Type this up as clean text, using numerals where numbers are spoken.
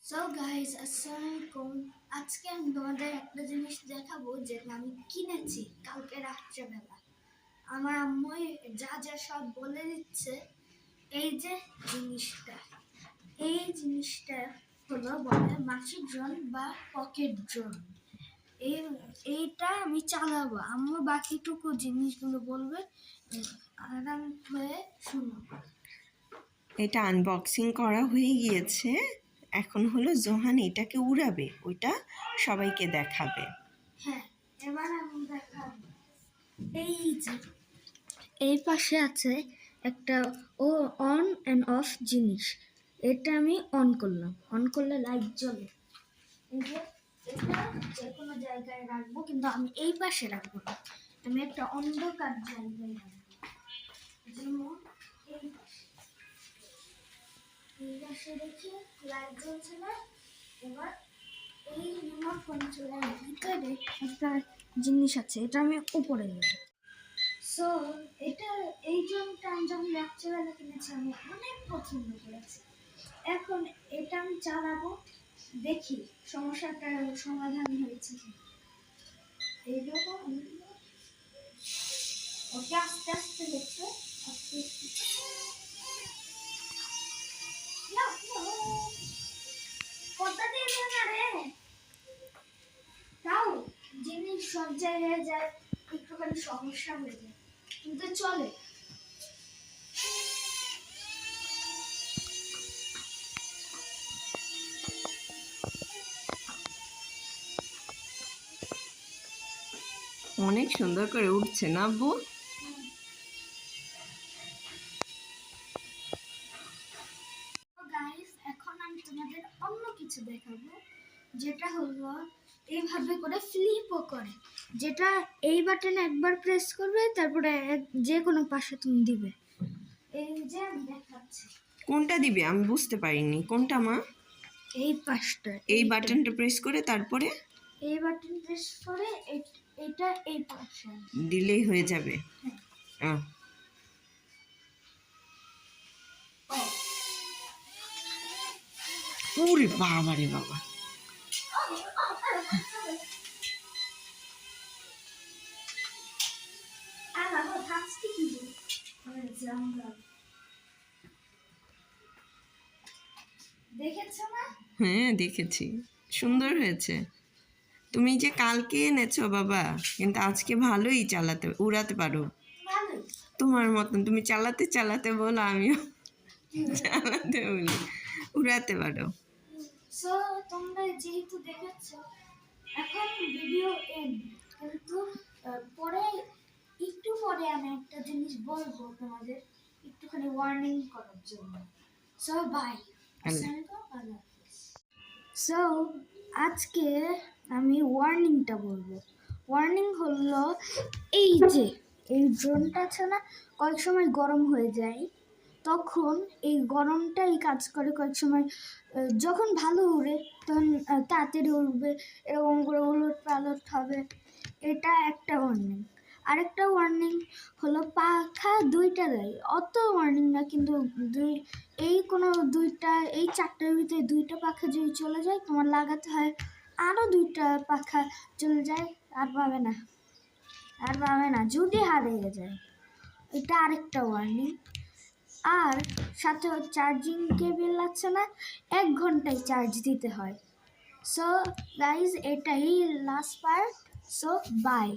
So guys আসসালামু আলাইকুম। আজকে আমি তোমাদের একটা জিনিস দেখাবো যেটা আমি কিনেছি কালকে রাত্রেবেলা। আমার আম্মু যা যা সব বলে দিচ্ছে। এই যে জিনিসটা এই জিনিসটা হলো বলে মাসিক ড্রোন বা পকেট ড্রোন। এই এইটা আমি চালাবো, আম্মু বাকিটুকু জিনিসগুলো বলবে, আরাম হয়ে শুনো। এটা আনবক্সিং করা হয়ে গিয়েছে। এখন হলো জোহান এটাকে উড়াবে, ওইটা সবাইকে দেখাবে। হ্যাঁ, এবার আমি দেখাবো। এই যে এই পাশে আছে একটা অন অ্যান্ড অফ জিনিস। এটা আমি অন করলাম, অন করলে লাইট জ্বলে। এই যে এটা যে কোনো জায়গায় রাখবো, কিন্তু আমি এই পাশে রাখবো না, আমি একটা অন্ধকার জায়গায় রাখবো। যেমন এই পাশে, এই পাশে রেখে লাইট জ্বলছে না। এবার এই রিমোট কন্ট্রোলের ভিতরে একটা জিনিস আছে, এটা আমি উপরে নেব। সো এটা এই জন্যটা আমি যখন রাত্রেবেলা কিনেছি আমি অনেক পছন্দ করেছি। এখন এটা আমি চালাবো, দেখি সমস্যাটার সমাধান হয়েছে কি। এইরকম ওকে আস্তে আস্তে হচ্ছে, আস্তে আস্তে কথা দিয়ে না রে। তাও জিনিস সব জায়গায় যায়, একটুখানি সমস্যা হয়ে যায়, কিন্তু চলে। অনেক সুন্দর করে উঠছে না আব্বু? গাইস, এখন আমি তোমাদের অন্য কিছু দেখাবো, যেটা হলো এইভাবে করে ফ্লিপও করে। যেটা এই বাটনে একবার প্রেস করবে, তারপরে যে কোনো পাশে তুমি দিবে। এই যে আমি দেখাচ্ছি। কোনটা দিবে আমি বুঝতে পারিনি, কোনটা মা? এই পাশটা, এই বাটনটা প্রেস করে তারপরে এই বাটন প্রেস করে এটা এই পাশে দিলেই হয়ে যাবে। হ্যাঁ। ওরে বাবা রে বাবা, দেখেছো না? হ্যাঁ দেখেছি, সুন্দর হয়েছে। তুমি যে কালকে এনেছো বাবা, কিন্তু আজকে ভালোই উড়াতে পারো। ভালোই। তোমার মতন তুমি চালাতে চালাতে বলো, আমিও চালাতে বলি, উড়াতে পারো। সো তোমরা যেহেতু দেখেছো, এখন ভিডিও এন্ড, কিন্তু পরে একটু পরে আমি একটা জিনিস বলবো তোমাদের, একটুখানি ওয়ার্নিং করার জন্য। So by. সো আজকে আমি ওয়ার্নিংটা বলবো। ওয়ার্নিং হলো এই যে এই ড্রোনটা আছে না, কয়েক সময় গরম হয়ে যায়, তখন এই গরমটাই কাজ করে। কয়েক সময় যখন ভালো উড়ে তখন তাড়াতাড়ি উড়বে, এরকম করে উলট পালট হবে। এটা একটা ওয়ার্নিং। আরেকটা ওয়ার্নিং হলো পাখা দুইটা দেয়, অত ওয়ার্নিং না, কিন্তু এই চারটার ভিতরে দুইটা পাখা যদি চলে যায়, তোমার লাগাতে হয় আরও দুইটা পাখা চলে যায়, আর পাবে না, আর পাবে না যদি হারিয়ে যায়। এটা আরেকটা ওয়ার্নিং। আর সাথে চার্জিং কেবল আছে না, 1 ঘন্টায় চার্জ দিতে হয়। সো গাইজ, এটাই লাস্ট পার্ট। So by.